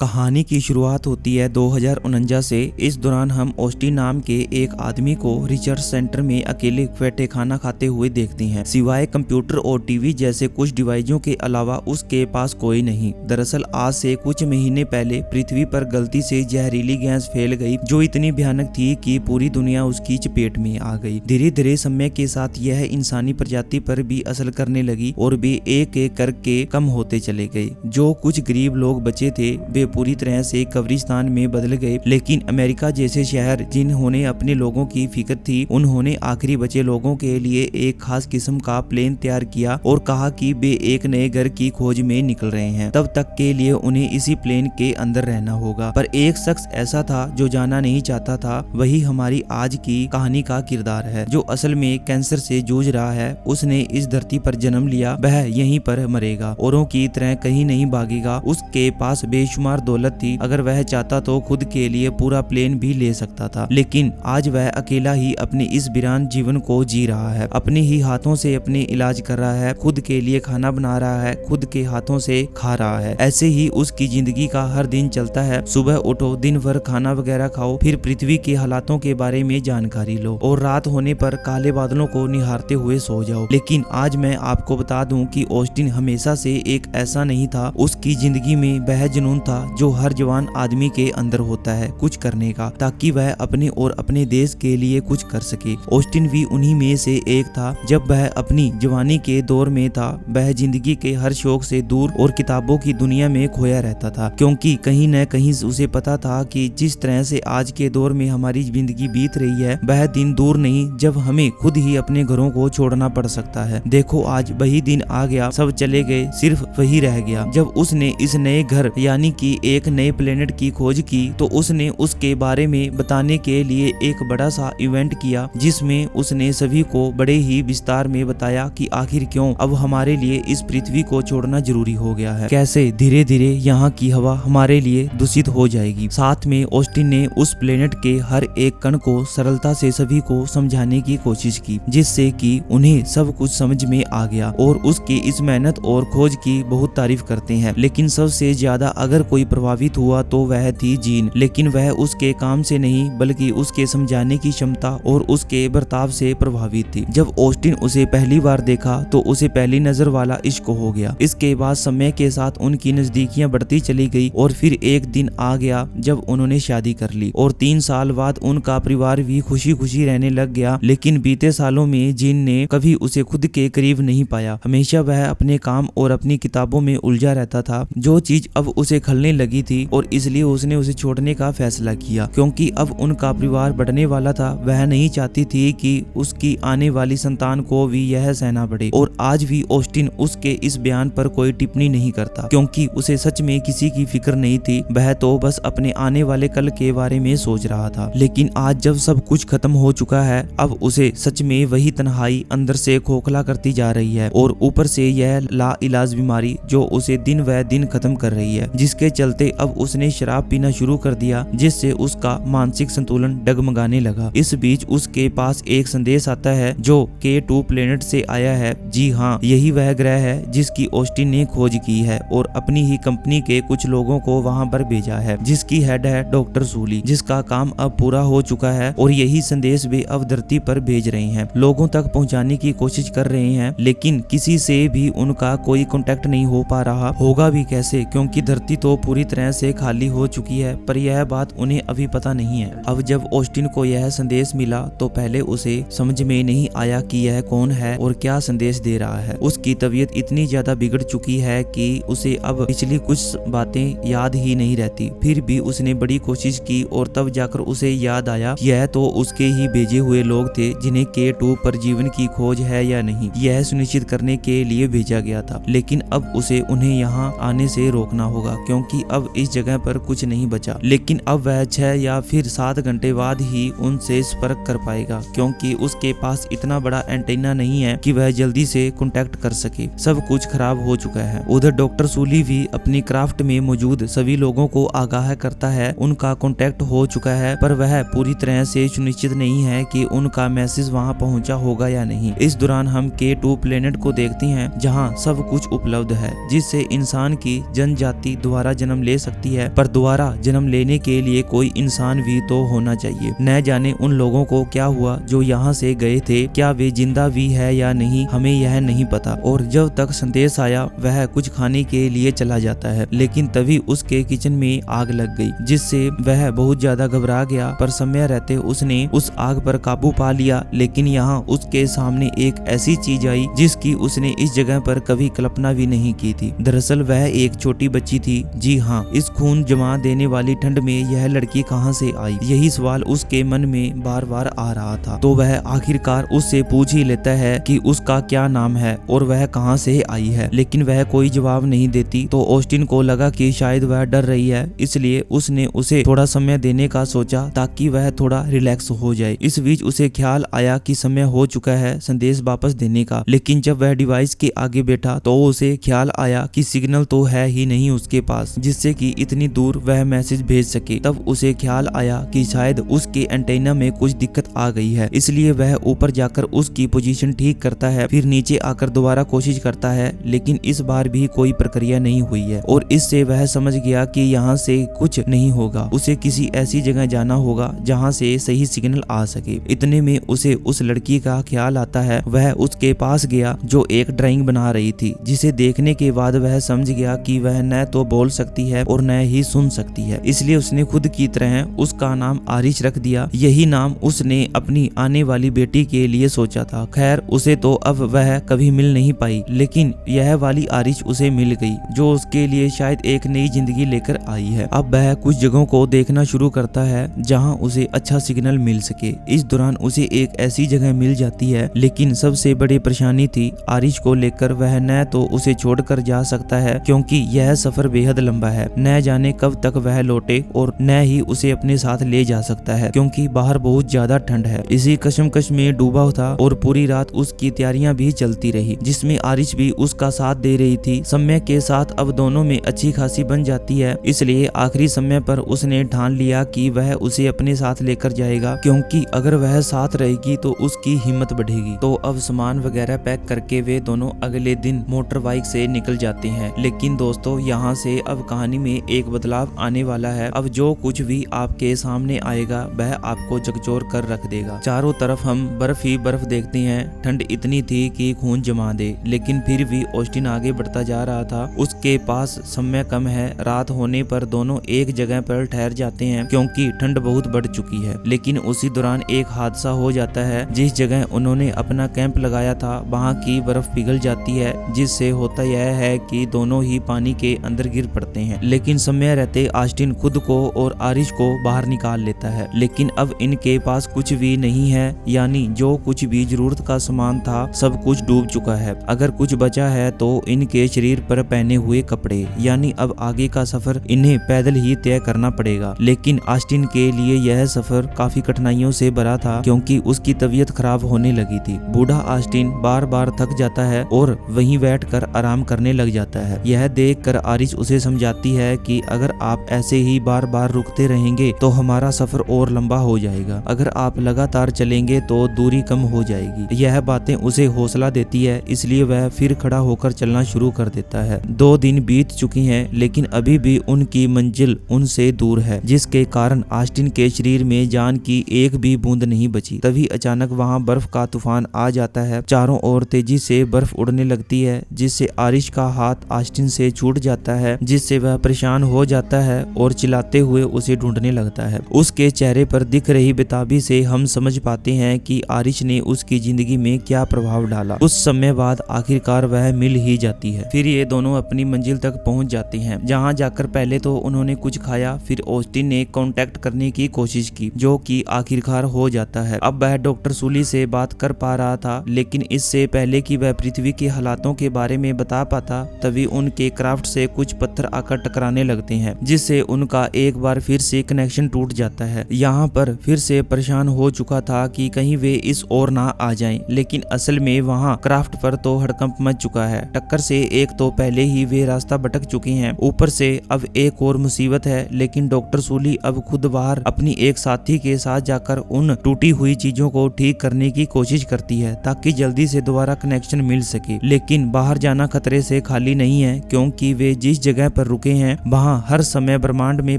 कहानी की शुरुआत होती है 2049 से। इस दौरान हम ऑस्टिन नाम के एक आदमी को रिसर्च सेंटर में अकेले बैठे खाना खाते हुए देखते हैं। सिवाय कंप्यूटर और टीवी जैसे कुछ डिवाइसों के अलावा उसके पास कोई नहीं। दरअसल आज से कुछ महीने पहले पृथ्वी पर गलती से जहरीली गैस फैल गई जो इतनी भयानक थी कि पूरी दुनिया उसकी चपेट में आ गई। धीरे धीरे समय के साथ यह इंसानी प्रजाति पर भी असर करने लगी और वे एक एक करके कम होते चले गए। जो कुछ गरीब लोग बचे थे वे पूरी तरह से कब्रिस्तान में बदल गए। लेकिन अमेरिका जैसे शहर जिन्होंने अपने लोगों की फिक्र थी, उन्होंने आखिरी बचे लोगों के लिए एक खास किस्म का प्लेन तैयार किया और कहा कि वे एक नए घर की खोज में निकल रहे हैं। तब तक के लिए उन्हें इसी प्लेन के अंदर रहना होगा। पर एक शख्स ऐसा था जो जाना नहीं चाहता था। वही हमारी आज की कहानी का किरदार है, जो असल में कैंसर से जूझ रहा है। उसने इस धरती पर जन्म लिया, वह यहीं पर मरेगा, औरों की तरह कहीं नहीं भागेगा। उसके पास बेशुमार दौलत थी। अगर वह चाहता तो खुद के लिए पूरा प्लेन भी ले सकता था। लेकिन आज वह अकेला ही अपने इस वीरान जीवन को जी रहा है। अपने ही हाथों से अपने इलाज कर रहा है, खुद के लिए खाना बना रहा है, खुद के हाथों से खा रहा है। ऐसे ही उसकी जिंदगी का हर दिन चलता है। सुबह उठो, दिन भर खाना वगैरह खाओ, फिर पृथ्वी के हालातों के बारे में जानकारी लो और रात होने पर काले बादलों को निहारते हुए सो जाओ। लेकिन आज मैं आपको बता दूं कि ऑस्टिन हमेशा से एक ऐसा नहीं था। उसकी जिंदगी में वह जुनून था जो हर जवान आदमी के अंदर होता है, कुछ करने का, ताकि वह अपने और अपने देश के लिए कुछ कर सके। ऑस्टिन भी उन्हीं में से एक था। जब वह अपनी जवानी के दौर में था, वह जिंदगी के हर शौक से दूर और किताबों की दुनिया में खोया रहता था, क्योंकि कहीं न कहीं उसे पता था कि जिस तरह से आज के दौर में हमारी जिंदगी बीत रही है, वह दिन दूर नहीं जब हमें खुद ही अपने घरों को छोड़ना पड़ सकता है। देखो आज वही दिन आ गया, सब चले गए, सिर्फ वही रह गया। जब उसने इस नए घर यानी कि एक नए प्लेनेट की खोज की तो उसने उसके बारे में बताने के लिए एक बड़ा सा इवेंट किया, जिसमें उसने सभी को बड़े ही विस्तार में बताया कि आखिर क्यों अब हमारे लिए इस पृथ्वी को छोड़ना जरूरी हो गया है, कैसे धीरे धीरे यहाँ की हवा हमारे लिए दूषित हो जाएगी। साथ में ऑस्टिन ने उस प्लेनेट के हर एक कण को सरलता से सभी को समझाने की कोशिश की, जिससे कि उन्हें सब कुछ समझ में आ गया और उसकी इस मेहनत और खोज की बहुत तारीफ करते हैं। लेकिन सबसे ज्यादा अगर कोई प्रभावित हुआ तो वह थी जीन। लेकिन वह उसके काम से नहीं बल्कि उसके समझाने की क्षमता और उसके बर्ताव से प्रभावित थी। जब ऑस्टिन उसे पहली बार देखा तो उसे पहली नजर वाला इश्क हो गया। इसके बाद समय के साथ उनकी नजदीकियां बढ़ती चली गई और फिर एक दिन आ गया जब उन्होंने शादी कर ली और 3 साल बाद उनका परिवार भी खुशी खुशी रहने लग गया। लेकिन बीते सालों में जीन ने कभी उसे खुद के करीब नहीं पाया। हमेशा वह अपने काम और अपनी किताबों में उलझा रहता था। जो चीज अब उसे खलने लगी थी और इसलिए उसने उसे छोड़ने का फैसला किया, क्योंकि अब उनका परिवार बढ़ने वाला था। वह नहीं चाहती थी कि उसकी आने वाली संतान को भी यह सहना पड़े। और आज भी ऑस्टिन उसके इस बयान पर कोई टिप्पणी नहीं करता, क्योंकि उसे सच में किसी की फिक्र नहीं थी। वह तो बस अपने आने वाले कल के बारे में सोच रहा था। लेकिन आज जब सब कुछ खत्म हो चुका है, अब उसे सच में वही तन्हाई अंदर से खोखला करती जा रही है और ऊपर से यह ला इलाज बीमारी जो उसे दिन व दिन खत्म कर रही है, जिसके चलते अब उसने शराब पीना शुरू कर दिया, जिससे उसका मानसिक संतुलन डगमगाने लगा। इस बीच उसके पास एक संदेश आता है जो K2 प्लेनेट से आया है। जी हाँ, यही वह ग्रह है जिसकी ऑस्टिन ने खोज की है और अपनी ही कंपनी के कुछ लोगों को वहां पर भेजा है, जिसकी हेड है डॉक्टर सूली, जिसका काम अब पूरा हो चुका है और यही संदेश वे अब धरती पर भेज रहे हैं, लोगों तक पहुंचाने की कोशिश कर रहे हैं। लेकिन किसी से भी उनका कोई कांटेक्ट नहीं हो पा रहा। होगा भी कैसे, क्योंकि धरती तो पूरी तरह से खाली हो चुकी है। पर यह बात उन्हें अभी पता नहीं है। अब जब ऑस्टिन को यह संदेश मिला तो पहले उसे समझ में नहीं आया कि यह कौन है और क्या संदेश दे रहा है। उसकी तबीयत इतनी ज्यादा बिगड़ चुकी है कि उसे अब पिछली कुछ बातें याद ही नहीं रहती। फिर भी उसने बड़ी कोशिश की और तब जाकर उसे याद आया यह तो उसके ही भेजे हुए लोग थे जिन्हें K2 पर जीवन की खोज है या नहीं, यह सुनिश्चित करने के लिए भेजा गया था। लेकिन अब उसे उन्हें यहाँ आने से रोकना होगा, क्योंकि अब इस जगह पर कुछ नहीं बचा। लेकिन अब वह 6 या फिर 7 घंटे बाद ही उनसे संपर्क कर पाएगा, क्योंकि उसके पास इतना बड़ा एंटीना नहीं है कि वह जल्दी से कांटेक्ट कर सके। सब कुछ खराब हो चुका है। उधर डॉक्टर सूली भी अपनी क्राफ्ट में मौजूद सभी लोगों को आगाह करता है उनका कांटेक्ट हो चुका है, पर वह पूरी तरह से सुनिश्चित नहीं है कि उनका मैसेज वहां पहुंचा होगा या नहीं। इस दौरान हम K2 प्लेनेट को देखते हैं, जहां सब कुछ उपलब्ध है, जिससे इंसान की जनजाति दोबारा जन्म जन्म ले सकती है, पर दोबारा जन्म लेने के लिए कोई इंसान भी तो होना चाहिए। न जाने उन लोगों को क्या हुआ जो यहाँ से गए थे, क्या वे जिंदा भी है या नहीं, हमें यह नहीं पता। और जब तक संदेश आया वह कुछ खाने के लिए चला जाता है, लेकिन तभी उसके किचन में आग लग गई, जिससे वह बहुत ज्यादा घबरा गया। पर समय रहते उसने उस आग पर काबू पा लिया। लेकिन यहाँ उसके सामने एक ऐसी चीज आई जिसकी उसने इस जगह पर कभी कल्पना भी नहीं की थी। दरअसल वह एक छोटी बच्ची थी। जी हाँ, इस खून जमा देने वाली ठंड में यह लड़की कहाँ से आई, यही सवाल उसके मन में बार बार आ रहा था। तो वह आखिरकार उससे पूछ ही लेता है कि उसका क्या नाम है और वह कहाँ से आई है, लेकिन वह कोई जवाब नहीं देती। तो ऑस्टिन को लगा कि शायद वह डर रही है, इसलिए उसने उसे थोड़ा समय देने का सोचा ताकि वह थोड़ा रिलैक्स हो जाए। इस बीच उसे ख्याल आया कि समय हो चुका है संदेश वापस देने का। लेकिन जब वह डिवाइस के आगे बैठा तो उसे ख्याल आया कि सिग्नल तो है ही नहीं उसके पास जिससे कि इतनी दूर वह मैसेज भेज सके। तब उसे ख्याल आया कि शायद उसके एंटेना में कुछ दिक्कत आ गई है, इसलिए वह ऊपर जाकर उसकी पोजीशन ठीक करता है। फिर नीचे आकर दोबारा कोशिश करता है, लेकिन इस बार भी कोई प्रक्रिया नहीं हुई है। और इससे वह समझ गया कि यहाँ से कुछ नहीं होगा, उसे किसी ऐसी जगह जाना होगा जहाँ से सही सिग्नल आ सके। इतने में उसे उस लड़की का ख्याल आता है। वह उसके पास गया जो एक ड्राइंग बना रही थी, जिसे देखने के बाद वह समझ गया कि वह न तो बोल सकती है और न ही सुन सकती है, इसलिए उसने खुद की तरह उसका नाम आरिश रख दिया। यही नाम उसने अपनी आने वाली बेटी के लिए सोचा था। खैर उसे तो अब वह कभी मिल नहीं पाई, लेकिन यह वाली आरिश उसे मिल गई जो उसके लिए शायद एक नई जिंदगी लेकर आई है। अब वह कुछ जगहों को देखना शुरू करता है जहां उसे अच्छा सिग्नल मिल सके। इस दौरान उसे एक ऐसी जगह मिल जाती है, लेकिन सबसे बड़ी परेशानी थी आरिश को लेकर। वह न तो उसे छोड़कर जा सकता है क्योंकि यह सफर बेहद लंबा है, न जाने कब तक वह लौटे, और न ही उसे अपने साथ ले जा सकता है क्योंकि बाहर बहुत ज्यादा ठंड है। इसी कशमकश में डूबा था और पूरी रात उसकी तैयारियां भी चलती रही, जिसमें आरिश भी उसका साथ दे रही थी। समय के साथ अब दोनों में अच्छी खासी बन जाती है, इसलिए आखिरी समय पर उसने ठान लिया कि वह उसे अपने साथ लेकर जाएगा, क्योंकि अगर वह साथ रहेगी तो उसकी हिम्मत बढ़ेगी। तो अब सामान वगैरह पैक करके वे दोनों अगले दिन मोटर बाइक से निकल जाते हैं। लेकिन दोस्तों यहाँ से अब कहानी में एक बदलाव आने वाला है। अब जो कुछ भी आपके सामने आएगा वह आपको झकझोर कर रख देगा। चारों तरफ हम बर्फ ही बर्फ देखते हैं। ठंड इतनी थी कि खून जमा दे, लेकिन फिर भी ऑस्टिन आगे बढ़ता जा रहा था। उसके पास समय कम है। रात होने पर दोनों एक जगह पर ठहर जाते हैं क्योंकि ठंड बहुत बढ़ चुकी है। लेकिन उसी दौरान एक हादसा हो जाता है। जिस जगह उन्होंने अपना कैंप लगाया था वहाँ की बर्फ पिघल जाती है, जिससे होता यह है कि दोनों ही पानी के अंदर गिर पड़ते हैं। लेकिन समय रहते ऑस्टिन खुद को और आरिश को बाहर निकाल लेता है। लेकिन अब इनके पास कुछ भी नहीं है, यानी जो कुछ भी जरूरत का सामान था सब कुछ डूब चुका है। अगर कुछ बचा है तो इनके शरीर पर पहने हुए कपड़े, यानी अब आगे का सफर इन्हें पैदल ही तय करना पड़ेगा। लेकिन ऑस्टिन के लिए यह सफर काफी कठिनाइयों से भरा था क्योंकि उसकी तबीयत खराब होने लगी थी। बूढ़ा ऑस्टिन बार बार थक जाता है और वहीं बैठकर आराम करने लग जाता है। यह देखकर आरिश उसे समझाती है कि अगर आप ऐसे ही बार बार रुकते रहेंगे तो हमारा सफर और लंबा हो जाएगा। अगर आप लगातार चलेंगे तो दूरी कम हो जाएगी। यह बातें उसे हौसला देती है, इसलिए वह फिर खड़ा होकर चलना शुरू कर देता है। 2 दिन बीत चुकी हैं, लेकिन अभी भी उनकी मंजिल उनसे दूर है, जिसके कारण ऑस्टिन के शरीर में जान की एक भी बूंद नहीं बची। तभी अचानक वहां बर्फ का तूफान आ जाता है। चारों ओर तेजी से बर्फ उड़ने लगती है, जिससे आरिश का हाथ ऑस्टिन से छूट जाता है, जिससे वह परेशान हो जाता है और चिल्लाते हुए उसे ढूंढने लगता है। उसके चेहरे पर दिख रही बेताबी से हम समझ पाते हैं कि आरिश ने उसकी जिंदगी में क्या प्रभाव डाला। उस समय बाद आखिरकार वह मिल ही जाती है। फिर ये दोनों अपनी मंजिल तक पहुंच जाते हैं, जहां जाकर पहले तो उन्होंने कुछ खाया। फिर ऑस्टिन ने कांटेक्ट करने की कोशिश की, जो कि आखिरकार हो जाता है। अब वह डॉक्टर सूली से बात कर पा रहा था, लेकिन इससे पहले कि वह पृथ्वी के हालातों के बारे में बता पाता, तभी उनके क्राफ्ट से कुछ पत्थर आकर टकराने लगते हैं, जिससे उनका एक बार फिर से कनेक्शन टूट जाता है। यहाँ पर फिर से परेशान हो चुका था कि कहीं वे इस ओर ना आ जाएं, लेकिन असल में वहाँ क्राफ्ट पर तो हड़कंप मच चुका है। टक्कर से एक तो पहले ही वे रास्ता भटक चुके हैं, ऊपर से अब एक और मुसीबत है। लेकिन डॉक्टर सूली अब खुद बाहर अपनी एक साथी के साथ जाकर उन टूटी हुई चीजों को ठीक करने की कोशिश करती है ताकि जल्दी से दोबारा कनेक्शन मिल सके। लेकिन बाहर जाना खतरे से खाली नहीं है, क्योंकि वे जिस जगह पर चुके हैं वहाँ हर समय ब्रह्मांड में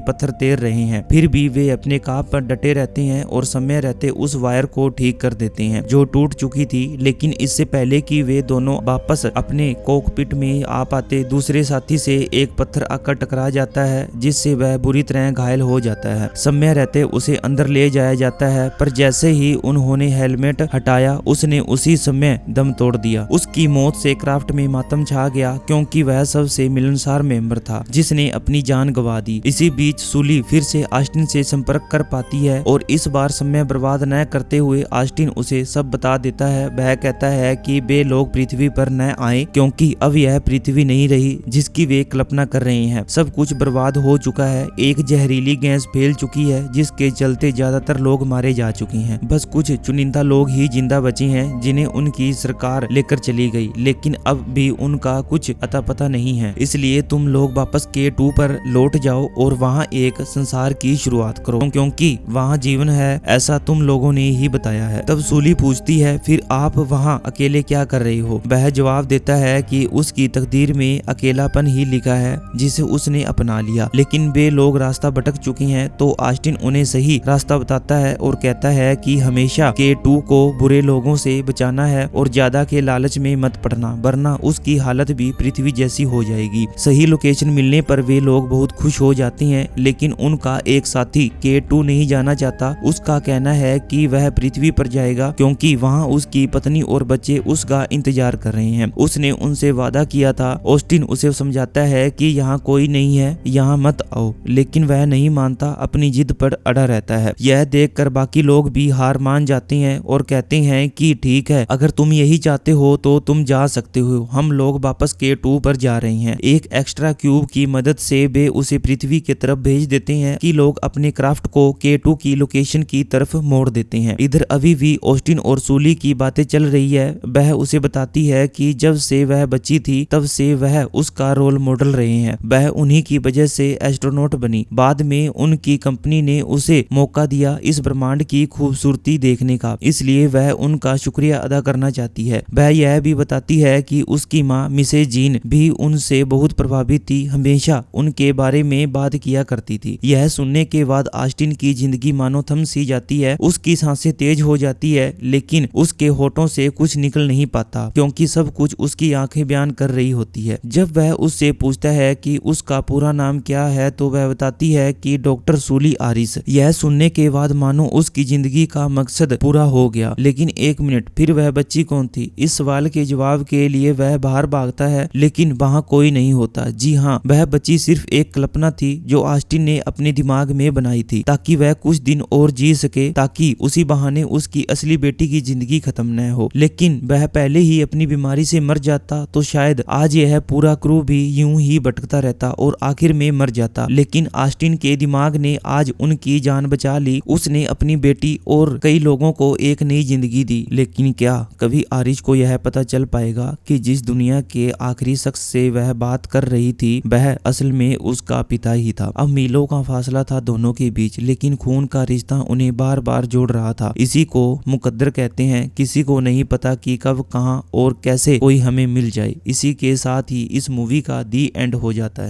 पत्थर तैर रहे हैं, फिर भी वे अपने काम पर डटे रहते हैं और समय रहते उस वायर को ठीक कर देते हैं जो टूट चुकी थी। लेकिन इससे पहले कि वे दोनों वापस अपने कॉकपिट में आ पाते, दूसरे साथी से एक पत्थर आकर टकरा जाता है जिससे वह बुरी तरह घायल हो जाता है। समय रहते उसे अंदर ले जाया जाता है, पर जैसे ही उन्होंने हेलमेट हटाया उसने उसी समय दम तोड़ दिया। उसकी मौत से क्राफ्ट में मातम छा गया क्योंकि वह सबसे मिलनसार मेंबर था जिसने अपनी जान गंवा दी। इसी बीच सूली फिर से ऑस्टिन से संपर्क कर पाती है और इस बार समय बर्बाद न करते हुए ऑस्टिन उसे सब बता देता है। वह कहता है कि वे लोग पृथ्वी पर न आए क्योंकि अब यह पृथ्वी नहीं रही जिसकी वे कल्पना कर रहे हैं। सब कुछ बर्बाद हो चुका है, एक जहरीली गैस फैल चुकी है जिसके चलते ज्यादातर लोग मारे जा चुके हैं। बस कुछ चुनिंदा लोग ही जिंदा बचे हैं जिन्हें उनकी सरकार लेकर चली गई, लेकिन अब भी उनका कुछ अता पता नहीं है। इसलिए तुम लोग वापस K2 पर लौट जाओ और वहाँ एक संसार की शुरुआत करो क्योंकि वहाँ जीवन है, ऐसा तुम लोगों ने ही बताया है। तब सूली पूछती है, फिर आप वहाँ अकेले क्या कर रहे हो? वह जवाब देता है कि उसकी तकदीर में अकेलापन ही लिखा है जिसे उसने अपना लिया। लेकिन वे लोग रास्ता भटक चुके हैं तो ऑस्टिन उन्हें सही रास्ता बताता है और कहता है कि हमेशा K2 को बुरे लोगों से बचाना है और ज्यादा के लालच में मत पड़ना, वरना उसकी हालत भी पृथ्वी जैसी हो जाएगी। सही लोकेशन मिलने पर वे लोग बहुत खुश हो जाते हैं, लेकिन उनका एक साथी K2 नहीं जाना चाहता। उसका कहना है कि वह पृथ्वी पर जाएगा क्योंकि वहाँ उसकी पत्नी और बच्चे उसका इंतजार कर रहे हैं। उसने उनसे वादा किया था। ऑस्टिन उसे समझाता है कि यहाँ कोई नहीं है, यहाँ मत आओ, लेकिन वह नहीं मानता, अपनी जिद पर अड़ा रहता है। यह देखकर बाकी लोग भी हार मान जाते हैं और कहते हैं कि ठीक है, अगर तुम यही चाहते हो तो तुम जा सकते हो, हम लोग वापस K2 पर जा रहे हैं। एक एक्स्ट्रा क्यूब की मदद से वे उसे पृथ्वी की तरफ भेज देते हैं कि लोग अपने क्राफ्ट को K2 की लोकेशन की तरफ मोड़ देते हैं। इधर अभी भी ऑस्टिन और सूली की बातें चल रही है। वह उसे बताती है कि जब से वह बच्ची थी तब से वह उसका रोल मॉडल रहे हैं, वह उन्हीं की वजह से एस्ट्रोनॉट बनी। बाद में उनकी कंपनी ने उसे मौका दिया इस ब्रह्मांड की खूबसूरती देखने का, इसलिए वह उनका शुक्रिया अदा करना चाहती है। वह यह भी बताती है कि उसकी माँ मिसेज जीन भी उनसे बहुत प्रभावित थी, हमेशा उनके बारे में बात किया करती थी। यह सुनने के बाद ऑस्टिन की जिंदगी मानो थम सी जाती है, उसकी सांसें तेज हो जाती है, लेकिन उसके होठों से कुछ निकल नहीं पाता क्योंकि सब कुछ उसकी आंखें बयान कर रही होती है। जब वह उससे पूछता है कि उसका पूरा नाम क्या है तो वह बताती है कि डॉक्टर सूली आरिस। यह सुनने के बाद मानो उसकी जिंदगी का मकसद पूरा हो गया। लेकिन एक मिनट, फिर वह बच्ची कौन थी? इस सवाल के जवाब के लिए वह बाहर भागता है, लेकिन वहाँ कोई नहीं होता। जी हाँ, वह बच्ची सिर्फ एक कल्पना थी जो ऑस्टिन ने अपने दिमाग में बनाई थी ताकि वह कुछ दिन और जी सके, ताकि उसी बहाने उसकी असली बेटी की जिंदगी खत्म न हो। लेकिन वह पहले ही अपनी बीमारी से मर जाता तो शायद आज यह पूरा क्रू भी यूं ही भटकता रहता और आखिर में मर जाता। लेकिन ऑस्टिन के दिमाग ने आज उनकी जान बचा ली। उसने अपनी बेटी और कई लोगों को एक नई जिंदगी दी। लेकिन क्या कभी आरिश को यह पता चल पाएगा कि जिस दुनिया के आखिरी शख्स से वह बात कर रही थी वह असल में उसका पिता ही था। अब मीलों का फासला था दोनों के बीच, लेकिन खून का रिश्ता उन्हें बार बार जोड़ रहा था। इसी को मुकद्दर कहते हैं। किसी को नहीं पता कि कब, कहां और कैसे कोई हमें मिल जाए। इसी के साथ ही इस मूवी का दी एंड हो जाता है।